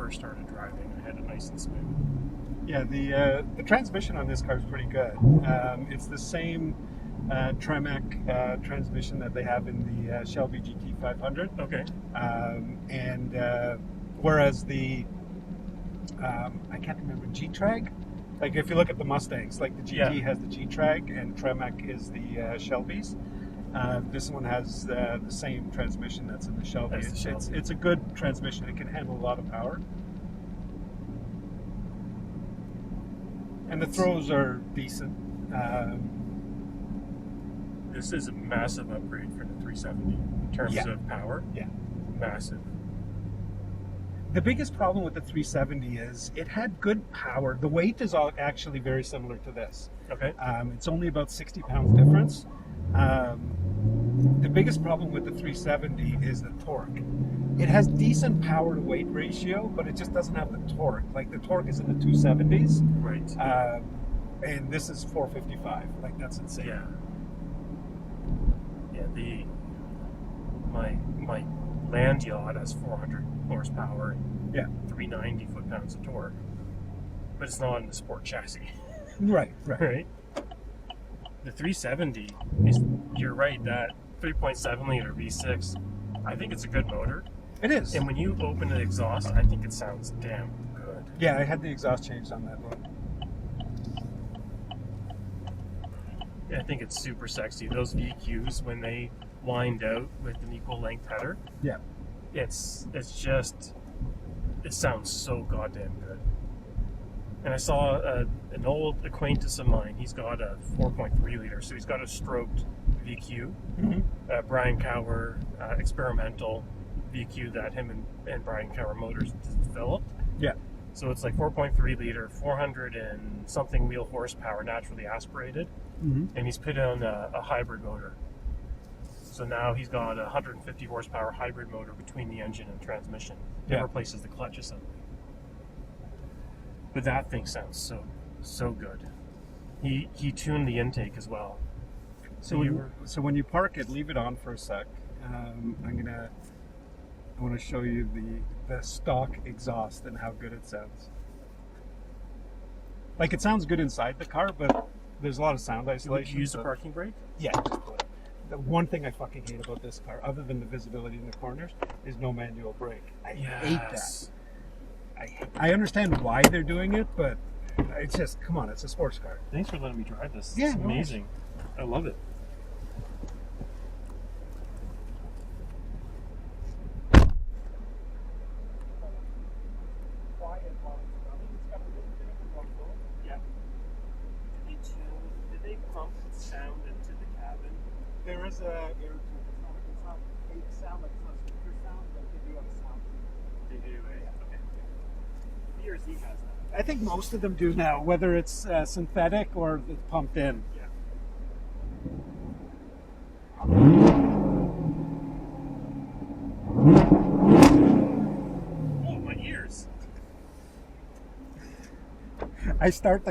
first started driving. I had it nice and smooth. Yeah, the transmission on this car is pretty good. It's the same Tremec transmission that they have in the Shelby GT500. Okay. And whereas the I can't remember G-Trag. Like if you look at the Mustangs, like the GT has the G-Trag and Tremec is the Shelby's. This one has the same transmission that's in the Shelby. It's a good transmission. It can handle a lot of power. And the throws are decent. This is a massive upgrade for the 370 in terms of power. Yeah. Massive. The biggest problem with the 370 is it had good power. The weight is actually very similar to this. Okay. It's only about 60 pounds difference. The biggest problem with the 370 is the torque. It has decent power to weight ratio, but it just doesn't have the torque. Like the torque is in the 270s. Right. And this is 455. Like that's insane. Yeah. Yeah. My land yacht has 400 horsepower and 390 foot-pounds of torque, but it's not in the sport chassis. Right. Right. The 370 is, you're right, that 3.7 liter V6. I think it's a good motor. It is. And when you open the exhaust, I think it sounds damn good. Yeah, I had the exhaust changed on that one. I think it's super sexy. Those VQs, when they wind out with an equal length header, it sounds so goddamn good. And I saw an old acquaintance of mine. He's got a 4.3 liter, so he's got a stroked VQ. Brian Cower experimental VQ that him and Brian Cower Motors developed. Yeah. So it's like 4.3 liter, 400 and something wheel horsepower, naturally aspirated. And he's put on a hybrid motor. So now he's got a 150 horsepower hybrid motor between the engine and transmission. It replaces the clutch assembly. But that thing sounds so good. He tuned the intake as well. So when you park it, leave it on for a sec. I want to show you the stock exhaust and how good it sounds. Like it sounds good inside the car, but there's a lot of sound isolation. Would you use a parking brake? Yeah. The one thing I fucking hate about this car, other than the visibility in the corners, is no manual brake. I hate that. I understand why they're doing it, but it's just, come on, it's a sports car. Thanks for letting me drive this. Yeah, it's amazing. I love it. Yeah. Did they pump sound into the cabin? There is a air tube. It's not a sound like it's not speaker sound, but they do have a sound. They do, eh? Okay. BRZ has that. I think most of them do now, whether it's synthetic or it's pumped in. Yeah. Oh, my ears. I start the